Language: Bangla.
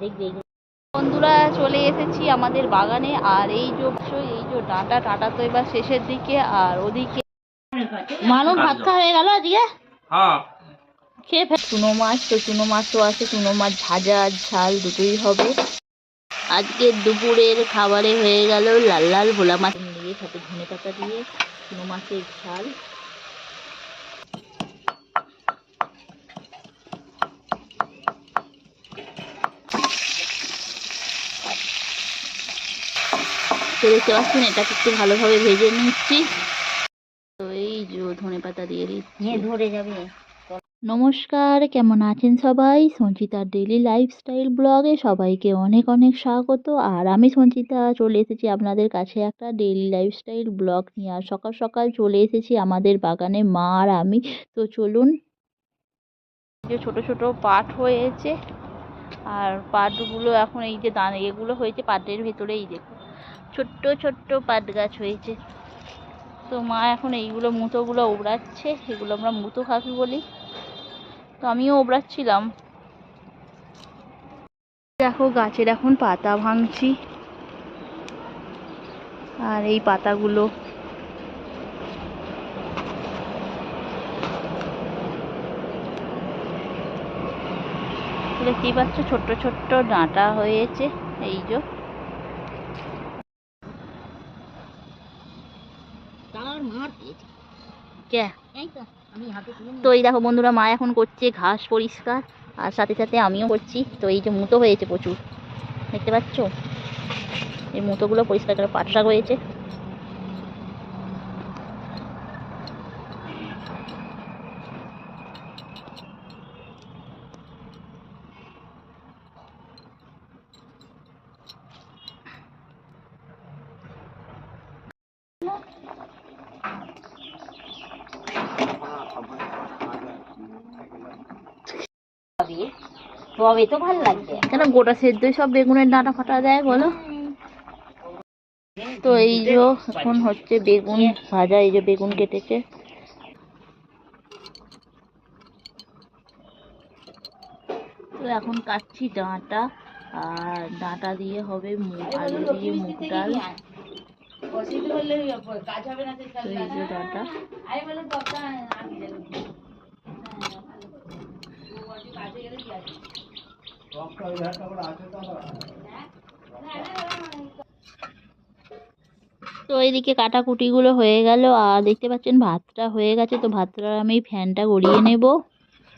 বন্ধুরা চলে এসেছি আমাদের বাগানে। আর এই যে ডাঁটা টাটা তো এবার শেষের দিকে। আর ওদিকে মানুষ ভাত খাওয়া হয়ে গেল আজকে। খেয়ে চুনো মাছ তো আছে। চুনো মাছ ভাজা আর ঝাল দুটোই হবে। আজকে দুপুরের খাবারে হয়ে গেল লাল লাল ভোলা মাছ দিয়ে সাথে ধনে পাতা দিয়ে চুনো মাছের ঝাল। তো দেখতে পাচ্ছেন এটাকে একটু ভালোভাবে ভেজে নিচ্ছি। তো এই যে ধনে পাতা দিয়ে দিচ্ছি। ধরে যাবে। নমস্কার, কেমন আছেন সবাই? সঞ্চিতার ডেইলি লাইফস্টাইল ব্লগে সবাইকে অনেক অনেক স্বাগত। আর আমি সঞ্চিতা চলে এসেছি আপনাদের কাছে একটা ডেইলি লাইফস্টাইল ব্লগ নিয়ে। আর সকাল সকাল চলে এসেছি আমাদের বাগানে মা আর আমি। তো চলুন। যে ছোট ছোট পাট হয়েছে আর পাটগুলো এখন এই যে এগুলো হয়েছে পাটের ভেতরে। এই দেখো ছোট্ট ছোট্ট পাট গাছ হয়েছে। তো মা এখন এইগুলো মুতোগুলো ওবড়াচ্ছে। এগুলো আমরা মুতো পাখি বলি। তো আমিও ওবড়াচ্ছিলাম। দেখো গাছের এখন পাতা ভাঙছি। আর এই পাতাগুলো দেখতেই পাচ্ছ ছোট্ট ছোট্ট ডাঁটা হয়েছে। এই যে তো এই দেখো বন্ধুরা মা এখন করছে ঘাস পরিষ্কার। আর সাথে সাথে আমিও করছি। তো এই যে মুতো হয়েছে প্রচুর, দেখতে পাচ্ছ। এই মুতোগুলো পরিষ্কার করে পাট শাক হয়েছে। তো ভালো লাগবে কেন গোটা সেদ্ধই সব বেগুনের ডাঁটা ফাটা দেয় বলো। তো এই যে এখন হচ্ছে বেগুন ভাজা। এই যে বেগুন কেটেছে। তো এখন কাটছি ডাঁটা। আর ডাঁটা দিয়ে হবে আলু দিয়ে মুগ ডাল। তো এই যে ডাঁটা। তো এইদিকে কাটাকুটিগুলো হয়ে গেল। আর দেখতে পাচ্ছেন ভাতটা হয়ে গেছে। তো ভাতটা আমি ফ্যানটা গড়িয়ে নেব।